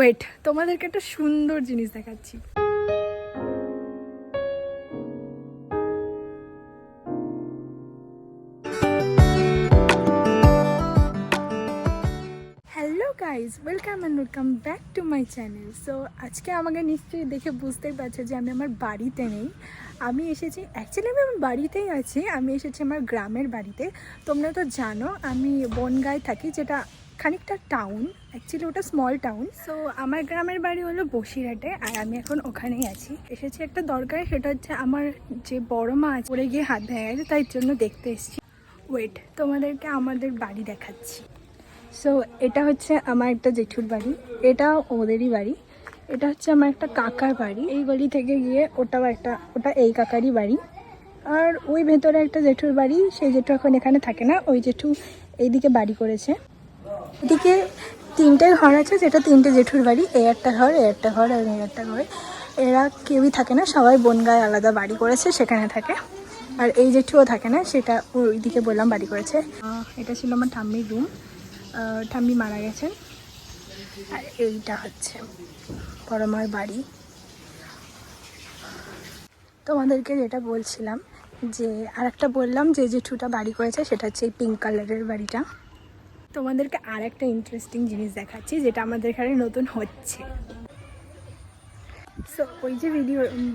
Wait, তোমাদেরকে একটা সুন্দর জিনিস দেখাচ্ছি। Hello guys, welcome and welcome back to my channel. So আজকে আমাকে নিশ্চয়ই দেখে বুঝতেই পারছো যে আমি আমার বাড়িতে নেই। আমি এসেছি, অ্যাকচুয়ালি আমি আমার বাড়িতেই আছি। আমি এসেছি আমার গ্রামের বাড়িতে। তোমরা তো জানো আমি বনগাঁয় থাকি, যেটা খানিকটা টাউন, অ্যাকচুয়ালি ওটা স্মল টাউন। সো আমার গ্রামের বাড়ি হলো বসিরহাটে, আর আমি এখন ওখানেই আছি। এসেছি একটা দরকারে, সেটা হচ্ছে আমার যে বড় মা পড়ে গিয়ে হাত ভেঙে গেছে, তাই জন্য দেখতে এসেছি। ওয়েট, তোমাদেরকে আমাদের বাড়ি দেখাচ্ছি। সো এটা হচ্ছে আমার একটা জেঠুর বাড়ি, এটা ওদেরই বাড়ি। এটা হচ্ছে আমার একটা কাকার বাড়ি, এই গলি থেকে গিয়ে ওটা এই কাকারই বাড়ি। আর ওই ভেতরে একটা জেঠুর বাড়ি, সেই জেঠু এখন এখানে থাকে না, ওই জেঠু এইদিকে বাড়ি করেছে। এদিকে 3টে ঘর আছে, যেটা 3টে জেঠুর বাড়ি। এই একটা ঘর, এই একটা ঘর, আর এই একটা ঘর। এরা কেউই থাকে না, সবাই বনগাঁয় আলাদা বাড়ি করেছে, সেখানে থাকে। আর এই জেঠুও থাকে না, সেটা ওইদিকে বললাম বাড়ি করেছে। এটা ছিল আমার ঠাম্মির রুম, ঠাম্মি মারা গেছেন। আর এইটা হচ্ছে বড় মার বাড়ি। তোমাদেরকে যেটা বলছিলাম, যে আর একটা বললাম যে জেঠুটা বাড়ি করেছে, সেটা হচ্ছে এই পিঙ্ক কালারের বাড়িটা। তোমাদেরকে আর একটা ইন্টারেস্টিং জিনিস দেখাচ্ছি, যেটা আমাদের এখানে নতুন হচ্ছে। সো ওই যে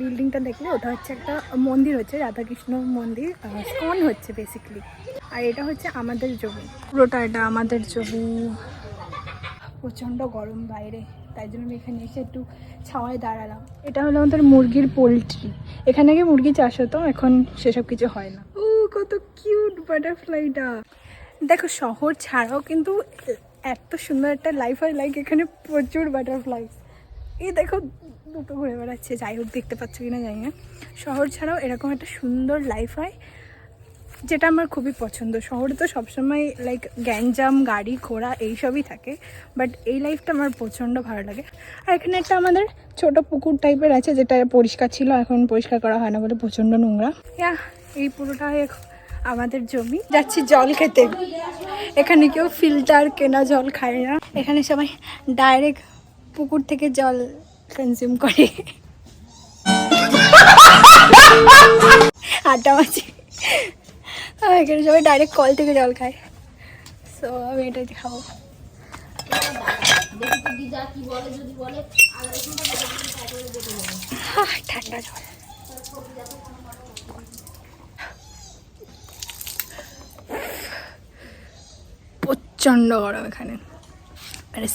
বিল্ডিংটা দেখলে, ওটা হচ্ছে একটা মন্দির, হচ্ছে রাধাকৃষ্ণ মন্দির, স্কন হচ্ছে বেসিক্যালি। আর এটা হচ্ছে আমাদের জমি, পুরোটা এটা আমাদের জমি। প্রচণ্ড গরম বাইরে, তাই জন্য আমি এখানে এসে একটু ছাওয়ায় দাঁড়ালাম। এটা হলো আমাদের মুরগির পোলট্রি। এখানে আগে মুরগি চাষ হতো, এখন সেসব কিছু হয় না। ও কত কিউট বাটারফ্লাইটা! দেখো, শহর ছাড়াও কিন্তু এত সুন্দর একটা লাইফ হয়, লাইক এখানে প্রচুর বাটারফ্লাই। এই দেখো, দুটো ঘুরে বেড়াচ্ছে, যাই হোক দেখতে পাচ্ছ কিনা জানি না। শহর ছাড়াও এরকম একটা সুন্দর লাইফ হয়, যেটা আমার খুবই পছন্দ। শহরে তো সবসময় লাইক গ্যাঞ্জাম, গাড়ি ঘোড়া এইসবই থাকে, বাট এই লাইফটা আমার প্রচণ্ড ভালো লাগে। আর এখানে একটা আমাদের ছোট পুকুর টাইপের আছে, যেটা পরিষ্কার ছিল, এখন পরিষ্কার করা হয় না বলে প্রচণ্ড নোংরা। এই পুরোটা আমাদের জমি। যাচ্ছি জল খেতে। এখানে কেউ ফিল্টার কেনা জল খায় না, এখানে সবাই ডাইরেক্ট পুকুর থেকে জল কনজিউম করে। আড্ডা মাছি, এখানে সবাই ডাইরেক্ট কল থেকে জল খায়। সো আমি এটাই খাবো। ঠান্ডা জল। প্রচণ্ড গরম এখানে, মানে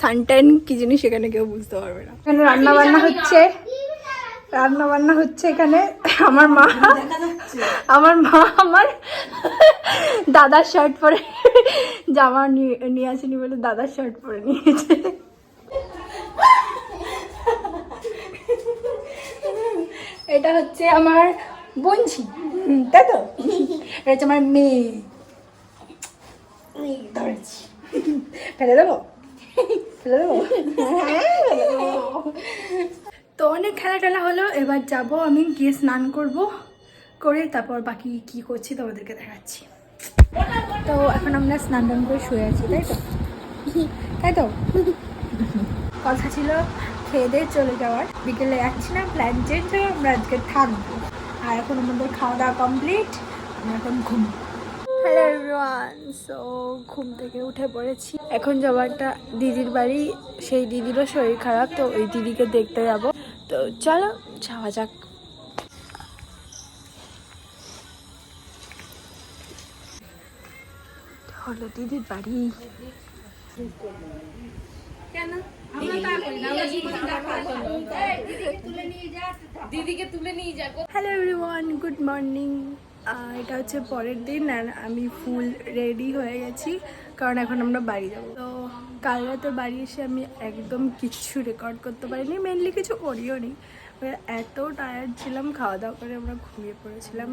সানট্যান কি জিনিস সেখানে কেউ বুঝতে পারবে না। এখানে রান্না বান্না হচ্ছে এখানে। আমার মা আমার দাদার শার্ট পরে, জামা নিয়ে আসেনি বলে দাদার শার্ট পরে নিয়েছে। এটা হচ্ছে আমার বোনঝি, তাই তো? এটা হচ্ছে আমার মেয়ে। ধরেছি, ফেলে দেবো। তো অনেক খেলা হলো, এবার যাব আমি গিয়ে স্নান করে তারপর বাকি কি করছি তোমাদেরকে দেখাচ্ছি। তো এখন আমরা স্নান করে শুয়ে আছি, তাই তো কথা ছিল খেয়ে দিয়ে চলে যাওয়ার, বিকেলে যাচ্ছি না, প্ল্যান চেঞ্জ হয়ে আমরা আজকে থাকবো। আর এখন আমাদের খাওয়া দাওয়া কমপ্লিট, আমরা এখন ঘুম। হ্যালো এভরিওয়ান, সো ঘুম থেকে উঠে পড়েছি। এখন যাবো একটা দিদির বাড়ি, সেই দিদিরও শরীর খারাপ, তো ওই দিদিকে দেখতে যাব। তো চলো যাওয়া যাক। হলো দিদির বাড়ি। Hello everyone, good morning. এটা হচ্ছে পরের দিন, আর আমি ফুল রেডি হয়ে গেছি, কারণ এখন আমরা বাড়ি যাবো। তো কাল রাতে বাড়ি এসে আমি একদম কিচ্ছু রেকর্ড করতে পারিনি, মেনলি কিছু করিও নি। এত টায়ার্ড ছিলাম, খাওয়া দাওয়া করে আমরা ঘুমিয়ে পড়েছিলাম।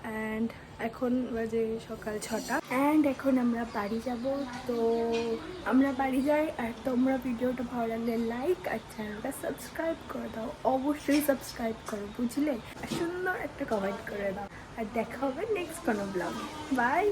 অ্যান্ড এখন বাজে সকাল 6টা, অ্যান্ড এখন আমরা বাড়ি যাব। তো আমরা বাড়ি যাই, আর তোমরা ভিডিওটা ভালো লাগলে লাইক আর চ্যানেলটা সাবস্ক্রাইব করে দাও, অবশ্যই সাবস্ক্রাইব করো, বুঝলে? সুন্দর একটা কমেন্ট করে দাও, আর দেখা হবে নেক্সট কোনো ব্লগে। বাই।